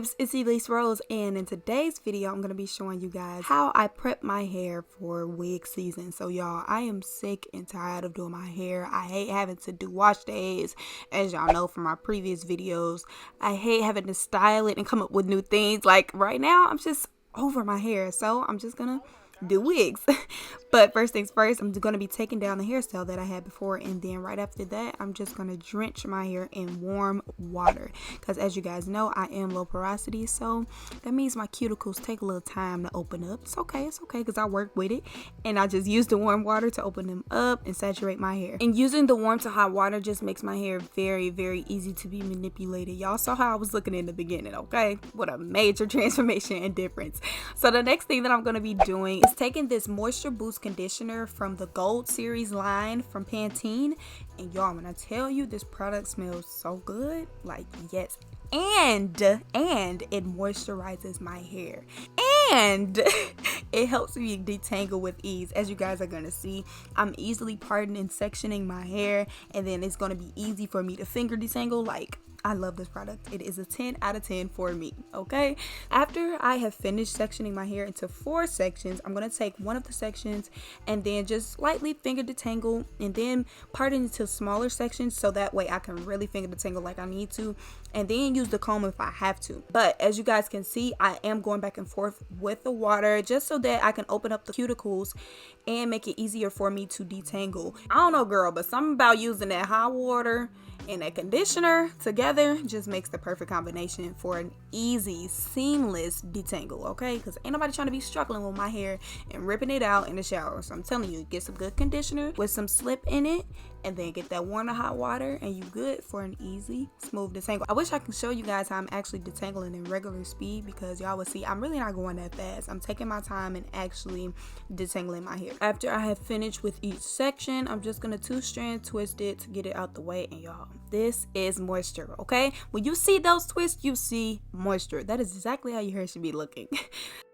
babes, it's Ilese Rose, and in today's video I'm going to be showing you guys how I prep my hair for wig season. So y'all, I am sick and tired of doing my hair. I hate having to do wash days, as y'all know from my previous videos. I hate having to style it and come up with new things. Like right now I'm just over my hair, so I'm just gonna do wigs. But first things first, I'm going to be taking down the hairstyle that I had before, and then right after that I'm just going to drench my hair in warm water, because as you guys know, I am low porosity, so that means my cuticles take a little time to open up. It's okay because I work with it, and I just use the warm water to open them up and saturate my hair. And using the warm to hot water just makes my hair very, very easy to be manipulated. Y'all saw how I was looking in the beginning, okay? What a major transformation and difference. So the next thing that I'm going to be doing is taking this moisture boost conditioner from the Gold series line from Pantene, and y'all, when I tell you this product smells so good, like yes, and it moisturizes my hair, and it helps me detangle with ease. As you guys are gonna see, I'm easily parting and sectioning my hair, and then it's gonna be easy for me to finger detangle. Like, I love this product. It is a 10 out of 10 for me, okay? After I have finished sectioning my hair into 4 sections, I'm going to take one of the sections and then just lightly finger detangle, and then part it into smaller sections so that way I can really finger detangle like I need to, and then use the comb if I have to. But as you guys can see, I am going back and forth with the water just so that I can open up the cuticles and make it easier for me to detangle. I don't know, girl, but something about using that hot water and a conditioner together just makes the perfect combination for an easy, seamless detangle, okay? Because ain't nobody trying to be struggling with my hair and ripping it out in the shower. So I'm telling you, get some good conditioner with some slip in it, and then get that warm to hot water, and you good for an easy, smooth detangle. I wish I could show you guys how I'm actually detangling in regular speed, because y'all will see I'm really not going that fast. I'm taking my time and actually detangling my hair. After I have finished with each section, I'm just gonna 2-strand twist it to get it out the way. And y'all, this is moisture, okay? When you see those twists, you see moisture. That is exactly how your hair should be looking.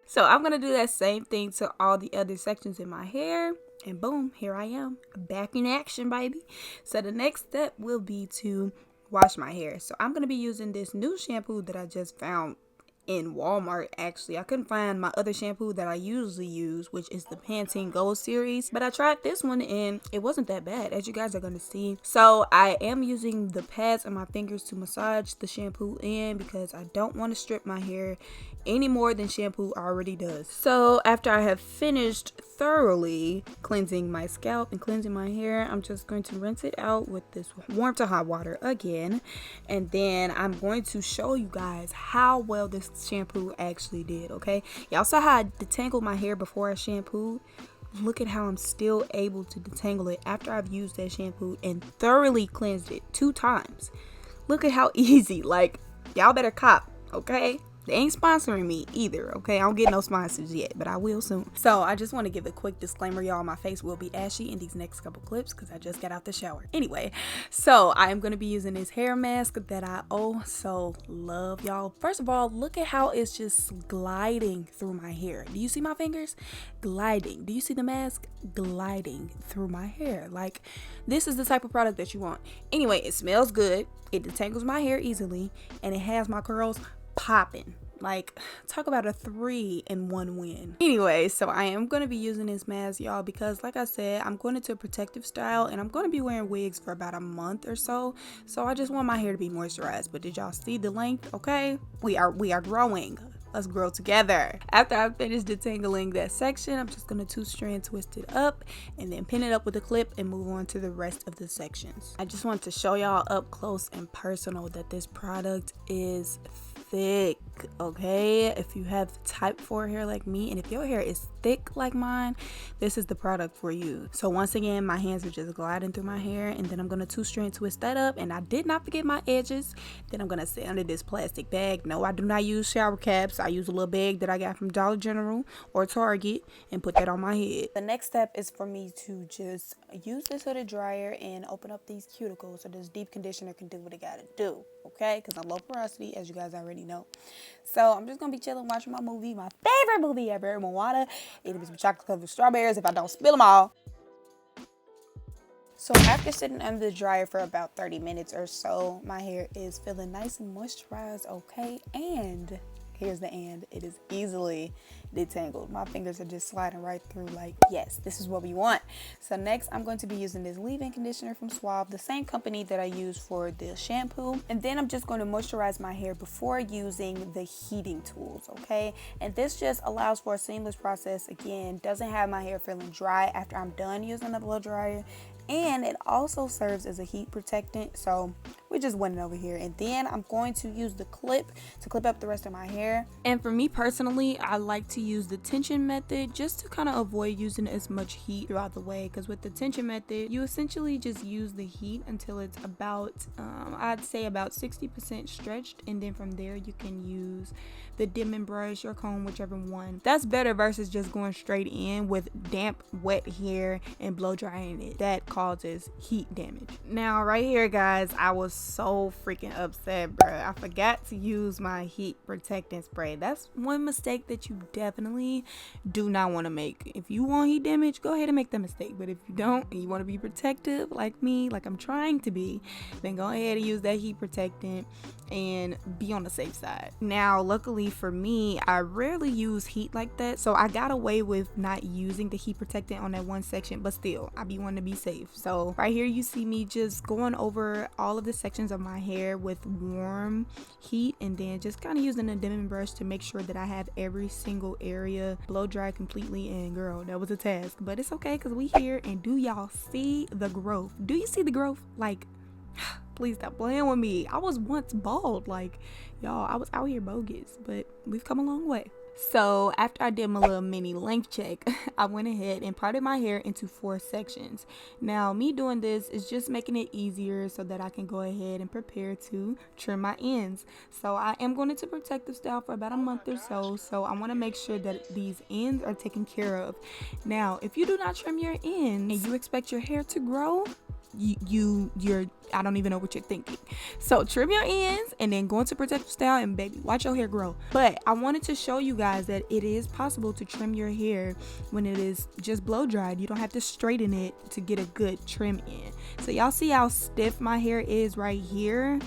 So I'm gonna do that same thing to all the other sections in my hair. And boom, here I am, back in action, baby. So the next step will be to wash my hair. So I'm going to be using this new shampoo that I just found in Walmart. Actually, I couldn't find my other shampoo that I usually use, which is the Pantene Gold series, but I tried this one and it wasn't that bad, as you guys are going to see. So I am using the pads on my fingers to massage the shampoo in, because I don't want to strip my hair any more than shampoo already does. So after I have finished thoroughly cleansing my scalp and cleansing my hair, I'm just going to rinse it out with this warm to hot water again, and then I'm going to show you guys how well this shampoo actually did. Okay, y'all saw how I detangled my hair before I shampooed. Look at how I'm still able to detangle it after I've used that shampoo and thoroughly cleansed it 2 times. Look at how easy. Like, y'all better cop, okay? They ain't sponsoring me either, okay? I don't get no sponsors yet, but I will soon. So I just want to give a quick disclaimer, y'all. My face will be ashy in these next couple clips because I just got out the shower. Anyway, so I am going to be using this hair mask that I so love, y'all. First of all, look at how it's just gliding through my hair. Do you see my fingers? Gliding. Do you see the mask? Gliding through my hair. Like, this is the type of product that you want. Anyway, it smells good. It detangles my hair easily, and it has my curls popping. Like, talk about a 3-in-1 win. Anyway, so I am going to be using this mask, y'all, because like I said, I'm going into a protective style, and I'm going to be wearing wigs for about a month or so. So I just want my hair to be moisturized. But did y'all see the length? Okay, we are growing. Let's grow together. After I finish detangling that section, I'm just going to 2-strand twist it up and then pin it up with a clip and move on to the rest of the sections. I just want to show y'all up close and personal that this product is thick, okay? If you have type 4 hair like me, and if your hair is thick like mine, this is the product for you. So once again, my hands are just gliding through my hair, and then I'm going to 2-strand twist that up, and I did not forget my edges. Then I'm going to sit under this plastic bag. No, I do not use shower caps. I use a little bag that I got from Dollar General or Target and put that on my head. The next step is for me to just use this hooded dryer and open up these cuticles so this deep conditioner can do what it gotta do, okay? Because I'm low porosity, as you guys already know. So I'm just gonna be chilling, watching my movie, my favorite movie ever, Moana, eating some chocolate covered strawberries if I don't spill them all. So after sitting under the dryer for about 30 minutes or so, my hair is feeling nice and moisturized, okay? And here's the and, it is easily detangled. My fingers are just sliding right through like, yes, this is what we want. So next I'm going to be using this leave-in conditioner from Suave, the same company that I use for the shampoo. And then I'm just going to moisturize my hair before using the heating tools, okay? And this just allows for a seamless process. Again, doesn't have my hair feeling dry after I'm done using the blow dryer. And it also serves as a heat protectant, so we just went over here. And then I'm going to use the clip to clip up the rest of my hair. And for me personally, I like to use the tension method just to kind of avoid using as much heat throughout the way, because with the tension method you essentially just use the heat until it's about I'd say about 60% stretched, and then from there you can use the dimming brush or comb, whichever one. That's better versus just going straight in with damp wet hair and blow drying it. That causes heat damage. Now right here guys, I was so freaking upset, bro. I forgot to use my heat protectant spray. That's one mistake that you definitely do not want to make. If you want heat damage, go ahead and make that mistake. But if you don't and you want to be protective like me, like I'm trying to be, then go ahead and use that heat protectant and be on the safe side. Now luckily for me, I rarely use heat like that, so I got away with not using the heat protectant on that one section, but still I be wanting to be safe. So right here you see me just going over all of the sections of my hair with warm heat, and then just kind of using a dimming brush to make sure that I have every single area blow dry completely. And girl, that was a task, but it's okay because we here. And do y'all see the growth? Do you see the growth? Like please stop playing with me. I was once bald, like y'all, I was out here bogus, but we've come a long way. So after I did my little mini length check, I went ahead and parted my hair into 4 sections. Now me doing this is just making it easier so that I can go ahead and prepare to trim my ends. So I am going to protect the style for about a month or so. So I want to make sure that these ends are taken care of. Now if you do not trim your ends and you expect your hair to grow, you're I don't even know what you're thinking. So trim your ends and then go into protective style, and baby, watch your hair grow. But I wanted to show you guys that it is possible to trim your hair when it is just blow dried. You don't have to straighten it to get a good trim in. So y'all see how stiff my hair is right here?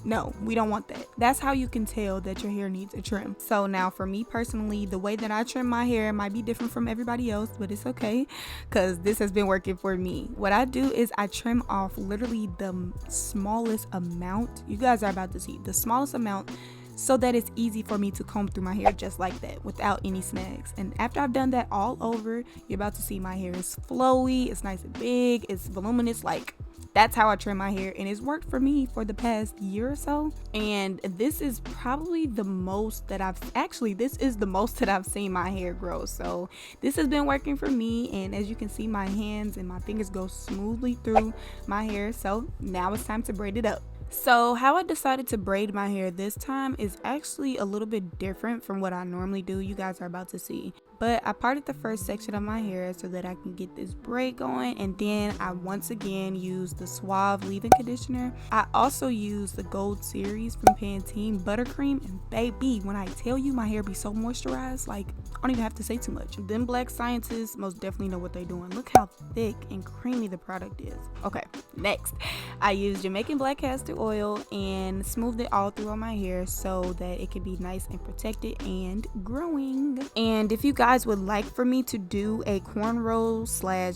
No, we don't want that. That's how you can tell that your hair needs a trim. So now for me personally, the way that I trim my hair might be different from everybody else, but it's okay because this has been working for me. What I do is I trim off literally the smallest amount. You guys are about to see the smallest amount, so that it's easy for me to comb through my hair just like that without any snags. And after I've done that all over, you're about to see my hair is flowy, it's nice and big, it's voluminous. Like that's how I trim my hair, and it's worked for me for the past year or so. And this is probably the most that this is the most that I've seen my hair grow. So this has been working for me, and as you can see, my hands and my fingers go smoothly through my hair. So now it's time to braid it up. So how I decided to braid my hair this time is actually a little bit different from what I normally do. You guys are about to see. But I parted the first section of my hair so that I can get this braid going, and then I once again used the Suave leave-in conditioner. I also used the Gold Series from Pantene Buttercream, and baby, when I tell you my hair be so moisturized, like I don't even have to say too much. Them black scientists most definitely know what they're doing. Look how thick and creamy the product is. Okay, next I used Jamaican black castor oil and smoothed it all through on my hair so that it can be nice and protected and growing. And if you guys would like for me to do a cornrow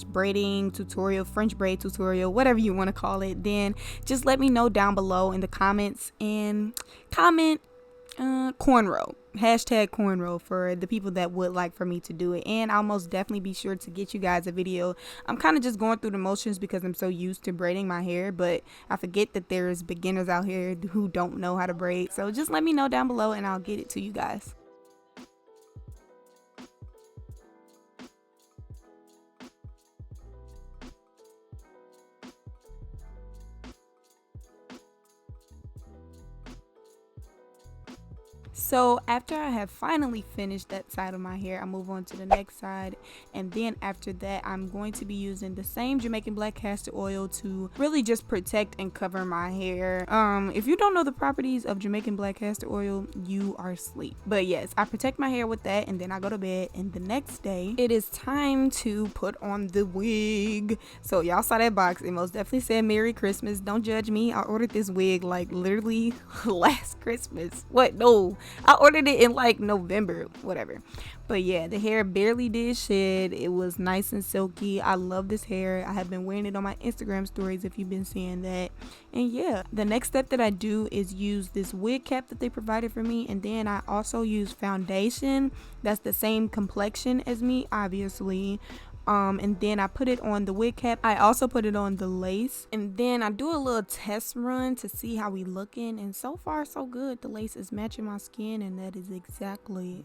/ braiding tutorial, French braid tutorial, whatever you want to call it, then just let me know down below in the comments, and comment cornrow, #cornrow for the people that would like for me to do it. And I'll most definitely be sure to get you guys a video. I'm kind of just going through the motions because I'm so used to braiding my hair, but I forget that there's beginners out here who don't know how to braid. So just let me know down below and I'll get it to you guys. So after I have finally finished that side of my hair, I move on to the next side, and then after that I'm going to be using the same Jamaican black castor oil to really just protect and cover my hair. If you don't know the properties of Jamaican black castor oil, you are asleep. But yes, I protect my hair with that, and then I go to bed, and the next day it is time to put on the wig. So y'all saw that box, it most definitely said Merry Christmas. Don't judge me, I ordered this wig like literally last Christmas. What? No, I ordered it in like November, whatever. But yeah, the hair barely did shed. It was nice and silky. I love this hair. I have been wearing it on my Instagram stories if you've been seeing that. And yeah, the next step that I do is use this wig cap that they provided for me, and then I also use foundation that's the same complexion as me, obviously. And then I put it on the wig cap. I also put it on the lace, and then I do a little test run to see how we looking, and so far so good. The lace is matching my skin, and that is exactly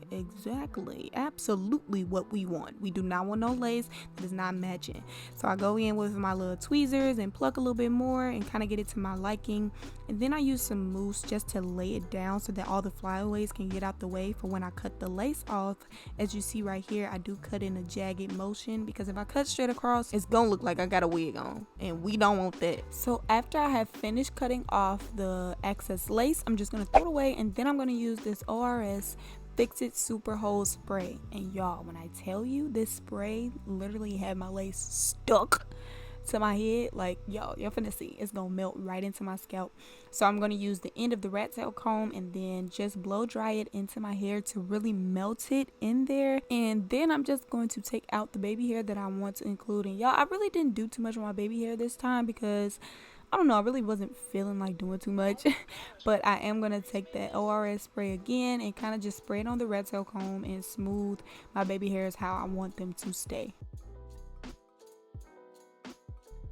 absolutely what we want. We do not want no lace that is not matching. So I go in with my little tweezers and pluck a little bit more and kind of get it to my liking, and then I use some mousse just to lay it down so that all the flyaways can get out the way for when I cut the lace off. As you see right here, I do cut in a jagged motion, because if I cut straight across, it's gonna look like I got a wig on, and we don't want that. So after I have finished cutting off the excess lace, I'm just gonna throw it away, and then I'm gonna use this ORS Fix It Super Hold Spray. And y'all, when I tell you, this spray literally had my lace stuck to my head, like y'all finna see, it's gonna melt right into my scalp. So I'm gonna use the end of the rat tail comb and then just blow dry it into my hair to really melt it in there. And then I'm just going to take out the baby hair that I want to include. And y'all, I really didn't do too much on my baby hair this time because I don't know, I really wasn't feeling like doing too much. But I am gonna take that ORS spray again and kind of just spray it on the rat tail comb and smooth my baby hairs how I want them to stay.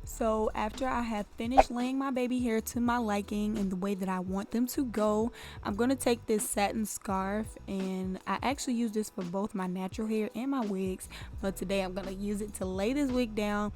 So after I have finished laying my baby hair to my liking and the way that I want them to go, I'm going to take this satin scarf, and I actually use this for both my natural hair and my wigs, but today I'm going to use it to lay this wig down.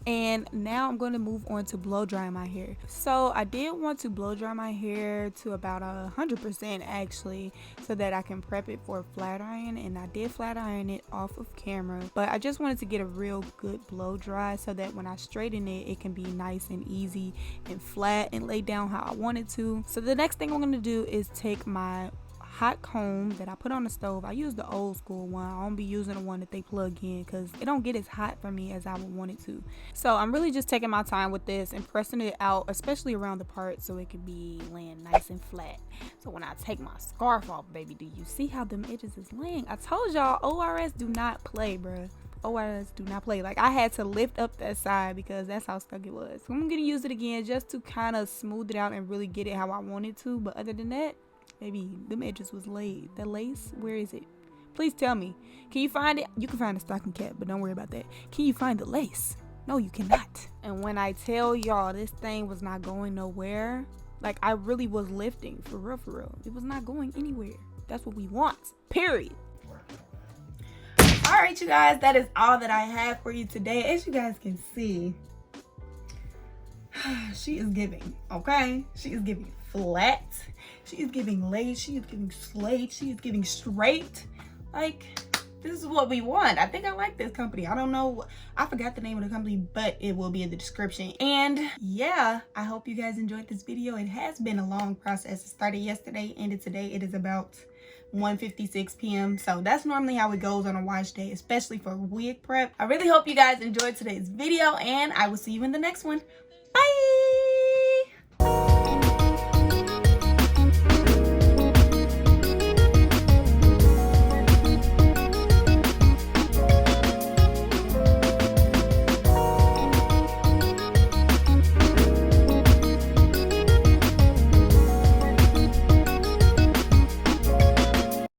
And now I'm going to move on to blow dry my hair. So I did want to blow dry my hair to about 100% actually, so that I can prep it for a flat iron, and I did flat iron it off of camera, but I just wanted to get a real good blow dry so that when I straighten it, it can be nice and easy and flat and lay down how I want it to. So the next thing I'm going to do is take my hot comb that I put on the stove. I use the old school one. I won't be using the one that they plug in because it don't get as hot for me as I would want it to. So I'm really just taking my time with this and pressing it out, especially around the part, so it can be laying nice and flat. So when I take my scarf off, baby, do you see how them edges is laying? I told y'all, ORS do not play, bruh. ORS do not play. Like, I had to lift up that side because that's how stuck it was. So I'm gonna use it again just to kind of smooth it out and really get it how I wanted to. But other than that, baby, them edges was laid. That lace, where is it? Please tell me. Can you find it? You can find the stocking cap, but don't worry about that. Can you find the lace? No, you cannot. And when I tell y'all this thing was not going nowhere, like, I really was lifting, for real, for real. It was not going anywhere. That's what we want, period. All right, you guys, that is all that I have for you today. As you guys can see, she is giving, okay? She is giving flat. She is giving lace. She is giving slate. She is giving straight. Like, this is what we want. I think I like this company. I don't know. I forgot the name of the company, but it will be in the description. And yeah, I hope you guys enjoyed this video. It has been a long process. It started yesterday, ended today. It is about 1:56 p.m. So that's normally how it goes on a wash day, especially for wig prep. I really hope you guys enjoyed today's video, and I will see you in the next one. Bye.